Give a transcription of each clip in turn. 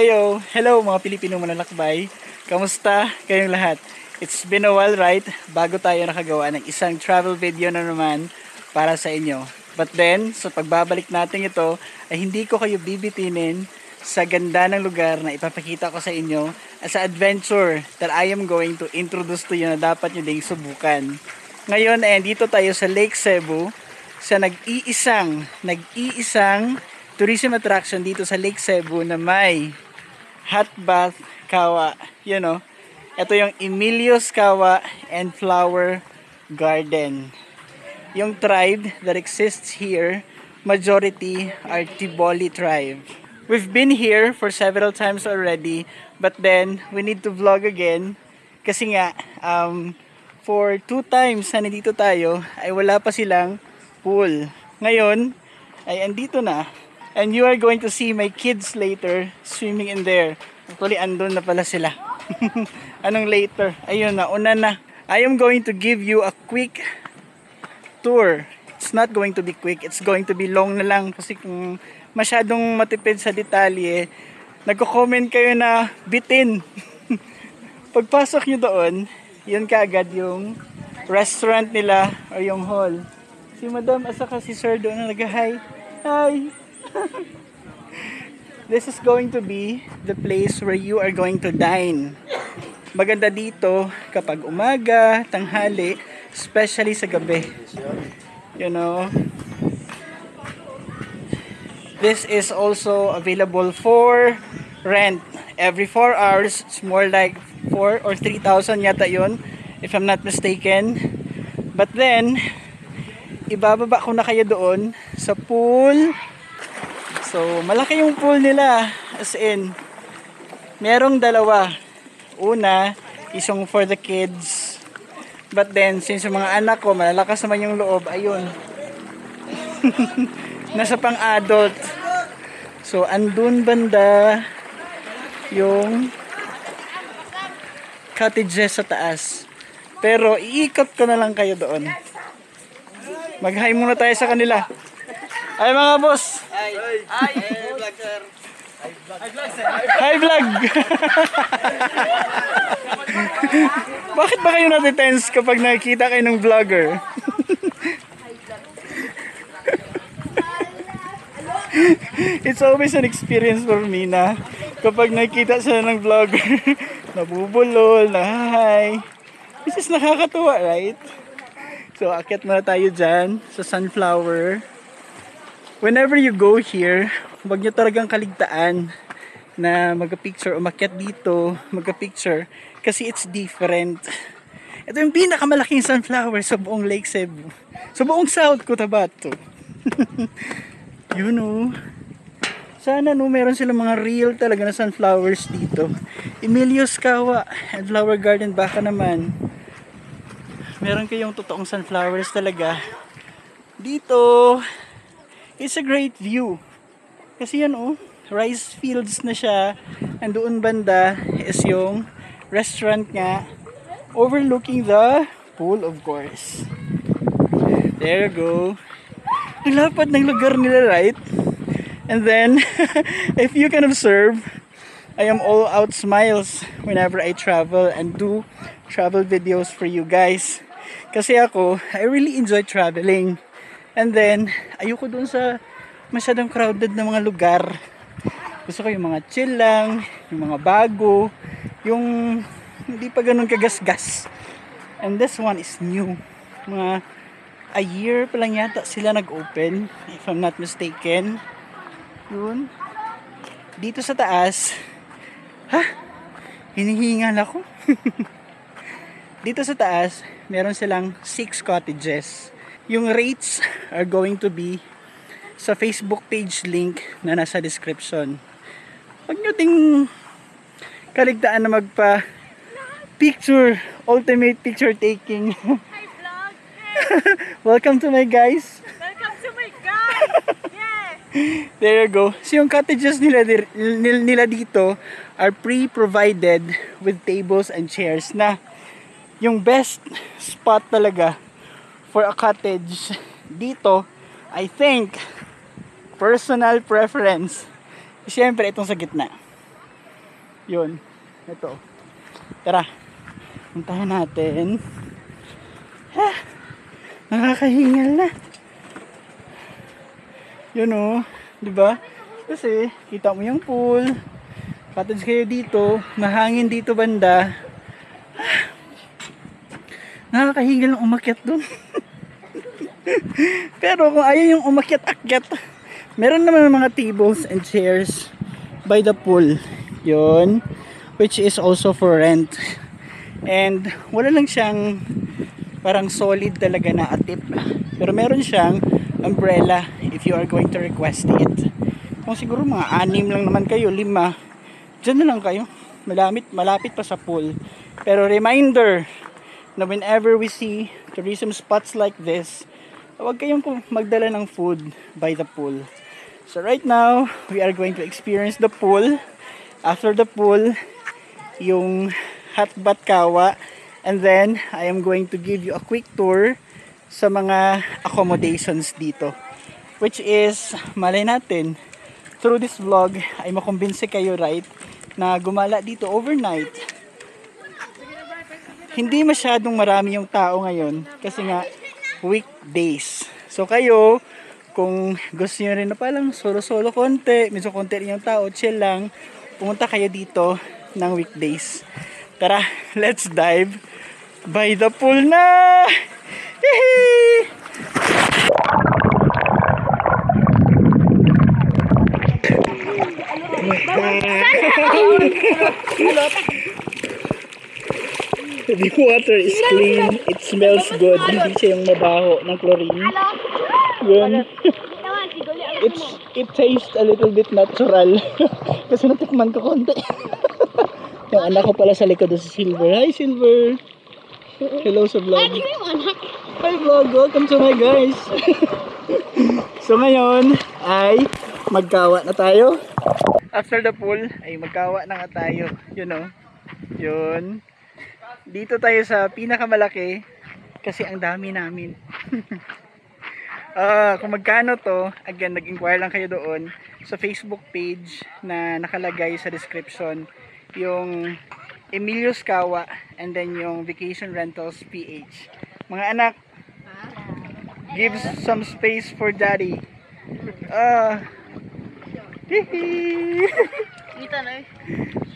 Hello mga Pilipinong manlalakbay. Kamusta kayong lahat? It's been a while, right? Bago tayo nakagawa ng isang travel video na naman para sa inyo. But then, sa pagbabalik natin ito, ay hindi ko kayo bibitinin sa ganda ng lugar na ipapakita ko sa inyo as an adventure that I am going to introduce to you na dapat nyo ding subukan. Ngayon, dito tayo sa Lake Cebu, sa nag-iisang tourism attraction dito sa Lake Cebu na may hot bath kawa. You know, ito yung Emilio's Kawa and Flower Garden. Yung tribe that exists here, majority are Tiboli tribe. We've been here for several times already, but then we need to vlog again kasi nga for 2 times na nandito tayo ay wala pa silang pool. Ngayon ay andito na. And you are going to see my kids later swimming in there. Actually, andun na pala sila. Anong later? Ayun na, una na. I am going to give you a quick tour. It's not going to be quick. It's going to be long na lang. Kasi kung masyadong matipid sa detalye, nagko-comment kayo na bitin. Pagpasok nyo doon, yun kaagad yung restaurant nila or yung hall. Si Madam, asa ka si Sir doon na nag-hi. Hi! This is going to be the place where you are going to dine. Maganda dito kapag umaga, tanghali, especially sa gabi. You know, this is also available for rent. Every 4 hours, it's more like 4 or 3,000 yata yun, if I'm not mistaken. But then, ibababa ko na kayo doon sa pool. So, malaki yung pool nila. As in, merong dalawa. Una, isang for the kids. But then, since yung mga anak ko, malalakas naman yung loob, ayun. Nasa pang-adult. So, andun banda yung cottages sa taas. Pero, iikot ko na lang kayo doon. Mag-hi muna tayo sa kanila. Ay mga boss. Hi. Hi. Vlog sir. Hi vlog sir. Hi vlog. Bakit ba kayo natitense kapag nakikita kayo ng vlogger? It's always an experience for me na kapag nakikita sila ng vlogger, nabubulol, na hi. This is nakakatuwa, right? So, akyat muna tayo dyan sa Sunflower. Whenever you go here, wag nyo talagang kaligtaan na mag-picture o makyat dito, mag-picture kasi it's different. Ito yung pinakamalaking sunflower sa buong Lake Cebu. Sa buong South Cotabato. You know. Sana no, meron silang mga real talaga na sunflowers dito. Emilio's Kawa and Flower Garden baka naman. Meron kayong totoong sunflowers talaga. Dito, it's a great view. Kasi yan rice fields na siya. And doon banda is yung restaurant nga. Overlooking the pool of course. There you go. Ang lapad ng lugar nila, right? And then, if you can observe, I am all out smiles whenever I travel and do travel videos for you guys. Kasi ako, I really enjoy traveling. And then, ayoko dun sa masyadong crowded na mga lugar. Gusto ko yung mga chill lang, yung mga bago, yung hindi pa ganun kagasgas. And this one is new. Mga a year pa lang yata sila nag-open, if I'm not mistaken. Yun. Dito sa taas, hinihingal ako. Dito sa taas, meron silang 6 cottages. Yung rates are going to be sa Facebook page link na nasa description. Huwag nyo ting kaligtaan na magpa-picture, ultimate picture taking. Hi vlog! Hey! Welcome to my guys! Welcome to my guys! Yeah! There you go. So yung cottages nila dito are pre-provided with tables and chairs na yung best spot talaga for a cottage dito, I think, personal preference, siyempre itong sa gitna. Yun. Ito. Tara. Puntahan natin. Nakakahingal na. Yun o. Diba? Kasi, kita mo yung pool. Cottage kayo dito. Mahangin dito banda. Nakakahingal ng umakyat dun. Pero kung ayaw yung umakyat-akyat, meron naman mga tables and chairs by the pool. Yun. Which is also for rent. And wala lang siyang parang solid talaga na atip. Pero meron siyang umbrella if you are going to request it. Kung siguro mga 6 lang naman kayo, 5, dyan na lang kayo. Malapit pa sa pool. Pero reminder na whenever we see tourism spots like this, huwag kayong magdala ng food by the pool. So right now, we are going to experience the pool. After the pool, yung hot bath kawa. And then, I am going to give you a quick tour sa mga accommodations dito. Which is, malay natin, through this vlog, ay makumbinse kayo, right, na gumala dito overnight. Hindi masyadong marami yung tao ngayon kasi nga weekdays. So kayo, kung gusto nyo rin na palang solo-solo konti, medyo konti rin yung tao, chill lang, pumunta kayo dito ng weekdays. Tara, let's dive by the pool na! Hihi! The water is clean. It smells good. Hindi siya yung mabaho ng chlorine. Yun. It tastes a little bit natural. Kasi natikman ko konti. Yung anak ko pala sa likod si Silver. Hi Silver! Hello sa vlog. Hi vlog! Welcome to my guys! So ngayon ay magkawa na tayo. After the pool ay magkawa na nga tayo. You know? Yun. Dito tayo sa pinakamalaki kasi ang dami namin. Kung magkano to, again, nag-inquire lang kayo doon sa Facebook page na nakalagay sa description, yung Emilio's Kawa and then yung Vacation Rentals PH. Mga anak, give some space for daddy. Hihi. Kita na eh.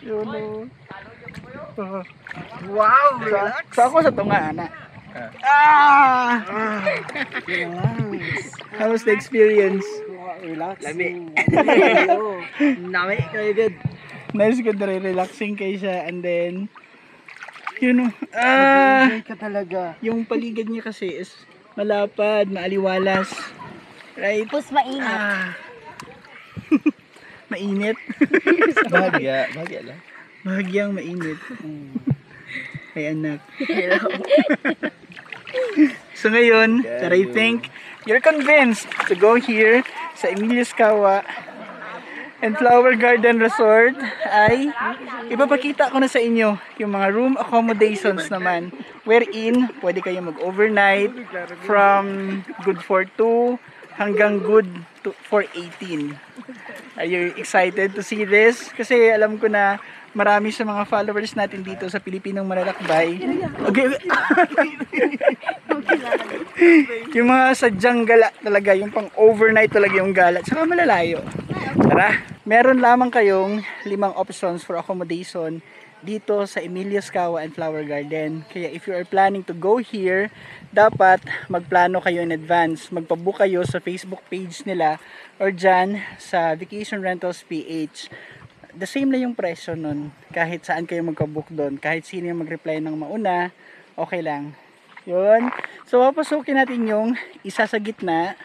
Yun. Wow, relax. So ako sa tunga, anak. How was the experience? Relax. Lami. Nami, kayo good. Nice, good, relaxing kayo siya. And then, you know, Enjoy ka talaga. yung paligid niya kasi is malapad, maaliwalas. Right? Tapos maingat. Mainit. Bahagya lang. Bahagyang mainit. Ay anak. So ngayon, that I think you're convinced to go here sa Emilio's Kawa and Flower Garden Resort, ay ipapakita ko na sa inyo yung mga room accommodations naman wherein pwede kayo mag-overnight from good for 2 hanggang good for 18. Are you excited to see this? Kasi alam ko na marami sa mga followers natin dito sa Pilipinong Manlalakbay. Okay. Yung mga sadyang gala talaga, yung pang overnight talaga yung gala, tsaka malalayo. Tara, meron lamang kayong 5 options for accommodation dito sa Emilio's Kawa and Flower Garden. Kaya if you are planning to go here, dapat magplano kayo in advance. Magpabook kayo sa Facebook page nila or dyan sa Vacation Rentals PH. The same lang yung presyo nun. Kahit saan kayo magpabook doon. Kahit sino yung mag-reply ng mauna, okay lang. Yun. So, papasukin natin yung isa sa gitna.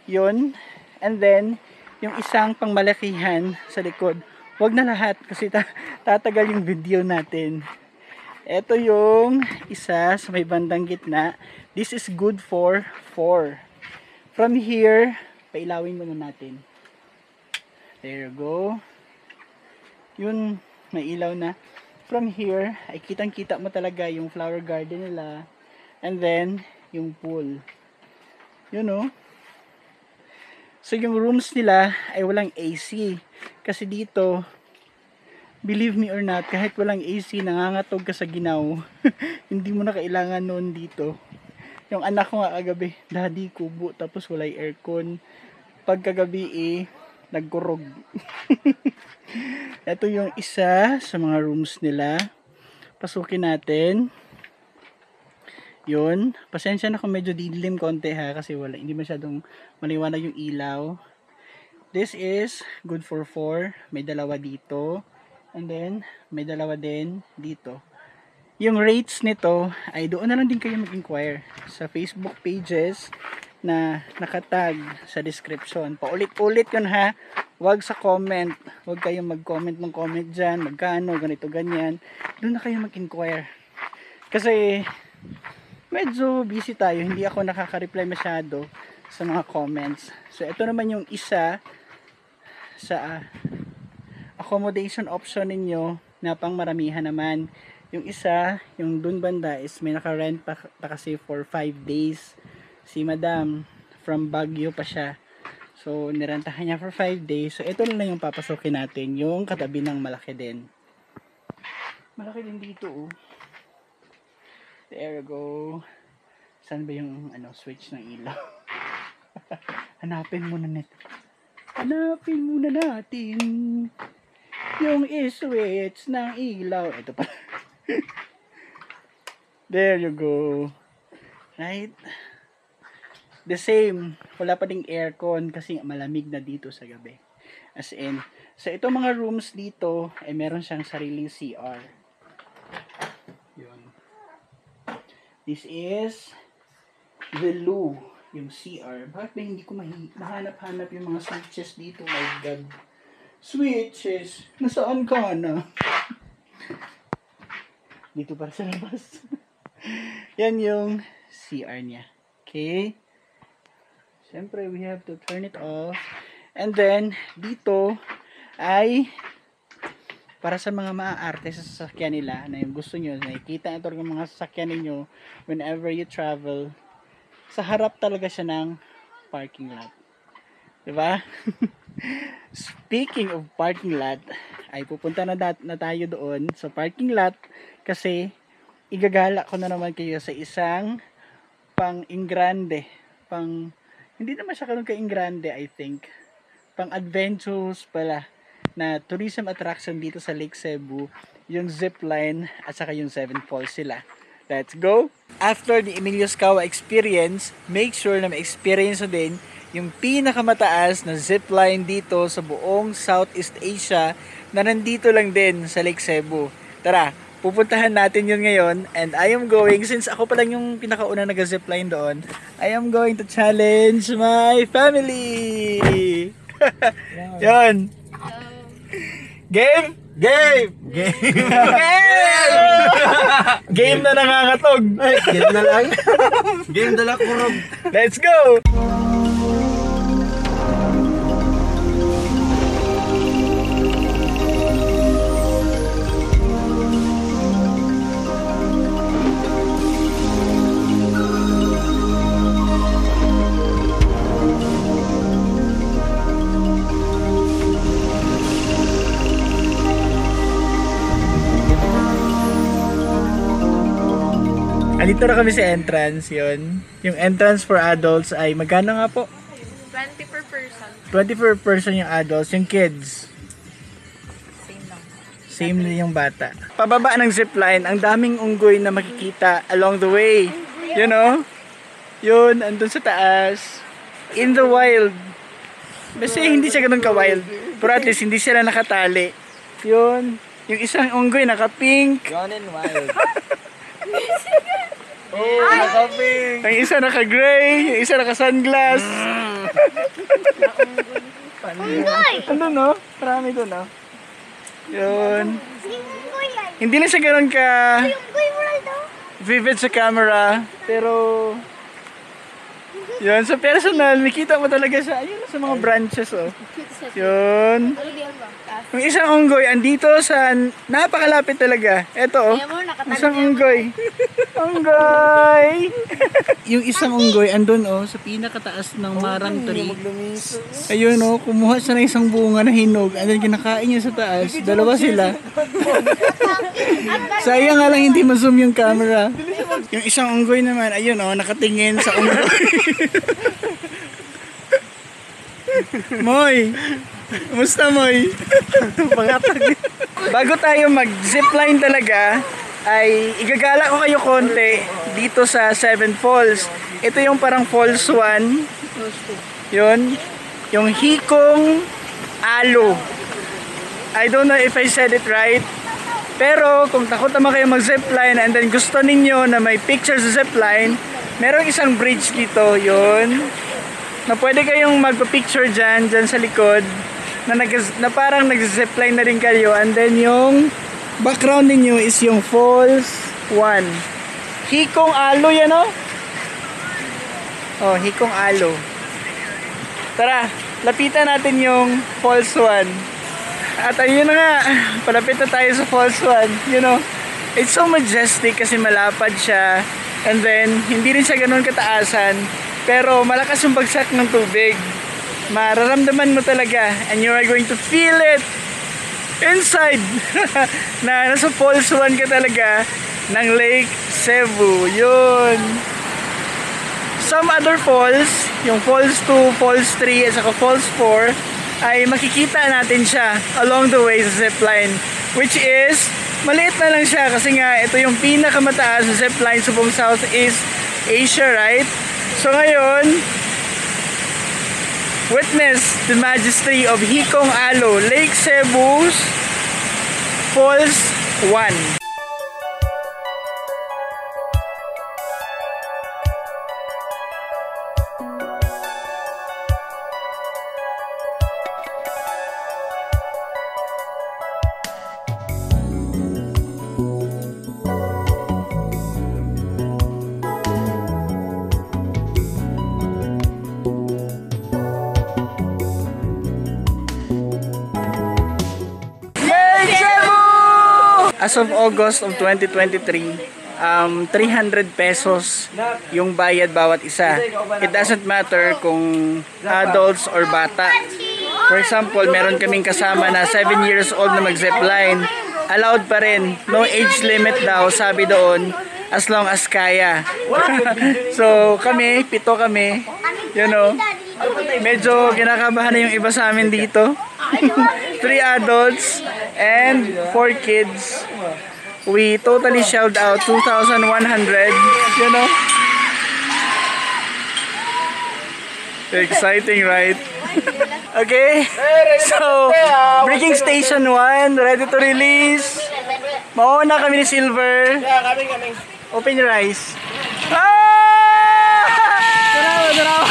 Yun. And then, yung isang pangmalakihan sa likod. Huwag na lahat kasi tatagal yung video natin. Ito yung isa sa may bandang gitna. This is good for 4. From here, pailawin muna natin. There you go. Yun, may ilaw na. From here, ay kitang-kita mo talaga yung flower garden nila. And then, yung pool. Yun o. So, yung rooms nila ay walang AC. Kasi dito, believe me or not, kahit walang AC, nangangatog ka sa ginaw. Hindi mo na kailangan noon dito. Yung anak ko nga kagabi, daddy, kubo, tapos walay aircon. Pagkagabi nagkurog. Ito yung isa sa mga rooms nila. Pasukin natin. Yun. Pasensya na kung medyo didilim konti ha, kasi hindi masyadong maliwanag yung ilaw. This is good for 4. May dalawa dito. And then, may dalawa din dito. Yung rates nito, ay doon na lang din kayo mag-inquire sa Facebook pages na nakatag sa description. Paulit-ulit yun ha. Huwag sa comment. Huwag kayong mag-comment ng comment dyan. Magkano, ganito, ganyan. Doon na kayo mag-inquire. Kasi, medyo busy tayo. Hindi ako nakaka-reply masyado sa mga comments. So, ito naman yung isa sa accommodation option ninyo na pang maramihan naman. Yung isa, yung dun banda is may naka-rent pa kasi for 5 days. Si Madam, from Baguio pa siya. So, nirentahan niya for 5 days. So, ito na lang yung papasukin natin. Yung katabi ng malaki din. Malaki din dito, oh. There you go. Saan ba yung switch ng ilaw? Hanapin muna nito. Hanapin muna natin yung switch ng ilaw. Ito pa. There you go. Right? The same. Wala pa ding aircon kasi malamig na dito sa gabi. As in, sa itong mga rooms dito, ay meron siyang sariling CR. Yun. This is the loo, yung CR. Bakit ba hindi ko mahanap-hanap yung mga switches dito? My God. Switches? Nasaan ka na? Dito para sa labas. Yan yung CR niya. Okay? Siyempre, we have to turn it off. And then, dito ay para sa mga maaarte sa sasakyan nila na yung gusto nyo, nakikita ito ng mga sasakyan ninyo whenever you travel, sa harap talaga siya ng parking lot. Diba? Speaking of parking lot, ay pupunta na tayo doon sa parking lot kasi igagala ko na naman kayo sa isang pang-ingrande. Hindi naman siya ganun ka-ingrande, I think. Pang-adventures pala na tourism attraction dito sa Lake Cebu, yung zipline at saka yung 7 falls sila. Let's go! After the Emilios Cawa experience, make sure na ma-experience na din yung pinakamataas na zipline dito sa buong Southeast Asia na nandito lang din sa Lake Cebu. Tara, pupuntahan natin yun ngayon and I am going, since ako pa lang yung pinakauna nag-zipline doon, I am going to challenge my family! Yun! Game! Game! Game! Game na nangangatog! Game na lang. Game na lang kurog. Let's go! Dito na kami sa entrance, yun. Yung entrance for adults ay magkano nga po? 20 per person. 20 per person yung adults, yung kids. Same lang. Same din yung bata. Pababa ng zipline, ang daming unggoy na makikita along the way. You know? Yun, andun sa taas. In the wild. Basta hindi siya ganun ka-wild. Pero at least hindi sila nakatali. Yun. Yung isang unggoy naka-pink. Gone and wild. Oh, naka-pink. Yung isa naka-gray, yung isa naka-sunglass. Ano no? Marami doon no? Yun. Hindi na siya ganoon ka vivid sa camera, pero Yun, sa personal, makita mo talaga siya. Ayun, sa mga branches, oh. Yun. Yung isang unggoy, andito sa, napakalapit talaga. Eto, oh. Isang unggoy. Unggoy! Yung isang unggoy, andun, oh, sa pinakataas ng marang tree. Ayun, oh, kumuha siya ng isang bunga na hinog. And then, kinakain niya sa taas. Dalawa sila. Sayang nga lang hindi ma-zoom yung camera. Yung isang unggoy naman, ayun, oh, nakatingin sa unggoy. Moy! Kumusta, Moy? Bago tayo mag-zipline talaga, ay igagala ko kayo konti dito sa Seven Falls. Ito yung parang Falls 1. Yun. Yung Hikong Alo. I don't know if I said it right. Pero kung takot naman kayo mag-zipline and then gusto ninyo na may picture sa zipline, merong isang bridge dito. Yun. Na pwede kayong magpa-picture dyan sa likod na parang nag-zipline na rin kayo, and then yung background ninyo is yung Falls 1. Hikong Alo yan, oh. Oh, Hikong Alo. Tara, lapitan natin yung Falls 1. At ayun na nga, palapit na tayo sa Falls 1. You know, it's so majestic kasi malapad siya, and then hindi rin siya ganoon kataasan. Pero malakas yung bagsak ng tubig. Mararamdaman mo talaga, and you are going to feel it inside na nasa Falls 1 ka talaga ng Lake Cebu. Yun. Some other falls, yung Falls 2, Falls 3 at saka Falls 4, ay makikita natin siya along the way sa zipline, which is maliit na lang siya kasi nga ito yung pinakamataas sa zipline sa buong Southeast Asia, right? So ngayon, witness the majesty of Hikong Alo, Lake Cebu's Falls 1. As of August of 2023, 300 pesos yung bayad bawat isa. It doesn't matter kung adults or bata. For example, meron kaming kasama na 7 years old na mag-zipline. Allowed pa rin. No age limit daw, sabi doon, as long as kaya. So kami, 7 kami, you know, medyo kinakabahan na yung iba sa amin dito. 3 adults and 4 kids. We totally shelled out 2,100, you know. Exciting, right? Okay, so breaking station 1, ready to release. Mauna kami ni Silver. Open your eyes. Ah! Tarawa, tarawa.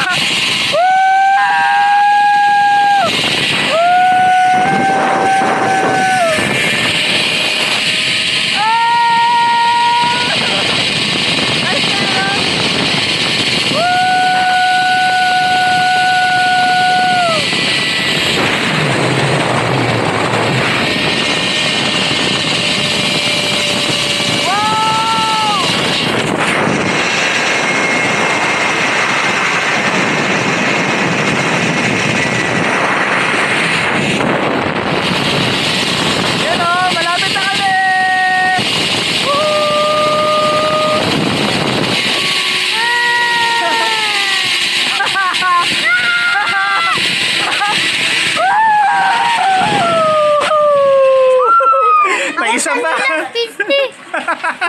Isa pa.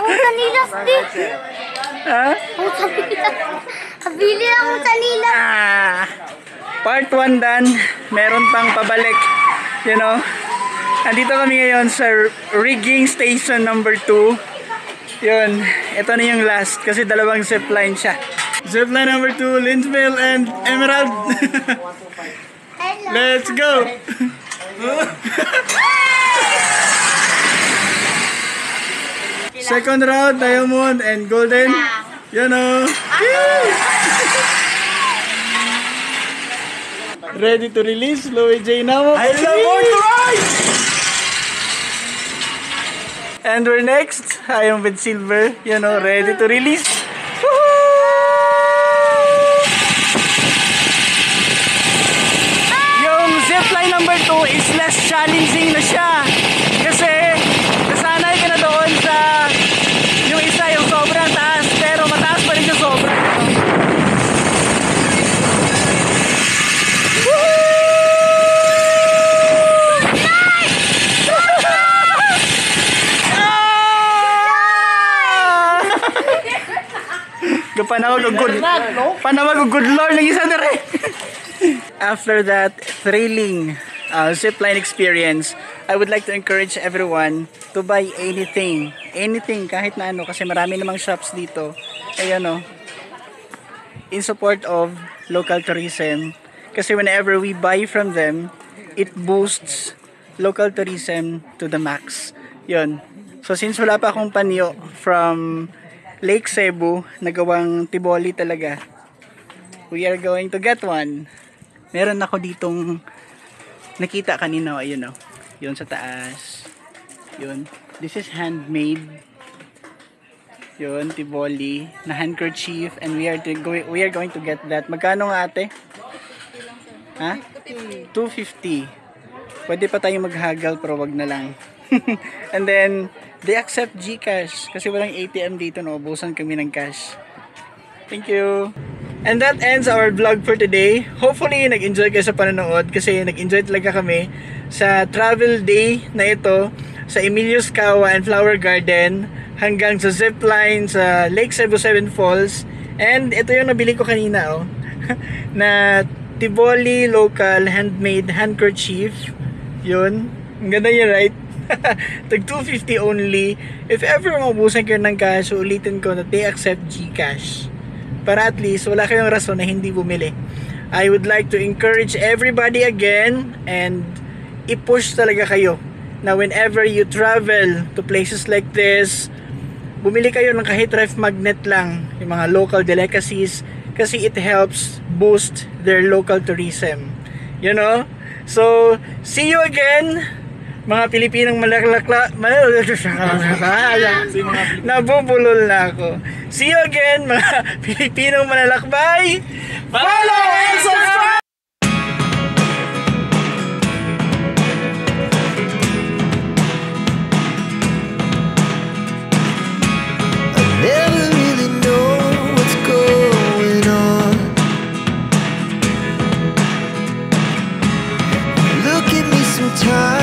Utanilas din. Ha? Kabili ang utanilas. Part 1 done. Meron pang pabalik. You know. Andito kami ngayon sa rigging station number 2. Yun. Ito na yung last. Kasi dalawang zipline siya. Zipline number 2, Lindsville and Emerald. Let's go. Second round, Diamond and Golden. You know. Ready to release, Louie J now. I love more to ride! And we're next. I am with Silver, you know, ready to release. Yung zipline number 2 is less challenging na siya. Kasi nasanay ka na doon sa yung isa yung sobrang taas, pero mataas pa rin yung sobrang. Panawag og good lord ng isa dere. After that thrilling zipline experience, I would like to encourage everyone to buy anything kahit na ano, kasi marami namang shops dito. Ayan o, in support of local tourism. Kasi whenever we buy from them, it boosts local tourism to the max. Yun. So since wala pa akong panyo from Lake Cebu, nagawang Tiboli talaga, we are going to get one. Meron ako ditong nakita kanina, ayun o, yun sa taas, yun, this is handmade, yun, Tiboli na handkerchief, and we are going to get that. Magkano nga ate? Ha? 250. Pwede pa tayong maghagal pero wag na lang. And then they accept GCash kasi walang ATM dito, no? Ubusan kami ng cash. Thank you. And that ends our vlog for today. Hopefully nag-enjoy kayo sa panonood kasi nag-enjoy talaga kami sa travel day na ito sa Emilios Cawa and Flower Garden hanggang sa zipline sa Lake Cebu 7 Falls. And ito yung nabili ko kanina, oh, na Tiboli local handmade handkerchief. Yun, ang ganda niya, right? Tag 250 only. If ever maubusan kayo ng cash, ulitin ko na they accept GCash para at least wala kayong rason na hindi bumili. I would like to encourage everybody again and i-push talaga kayo na whenever you travel to places like this, bumili kayo ng kahit ref magnet lang, yung mga local delicacies, kasi it helps boost their local tourism, you know. So see you again mga Pilipinong malaklakla, nabubulol na ako. See you again mga Pilipinong malalakbay. Follow and subscribe! Never really know what's going on. Look at me sometimes.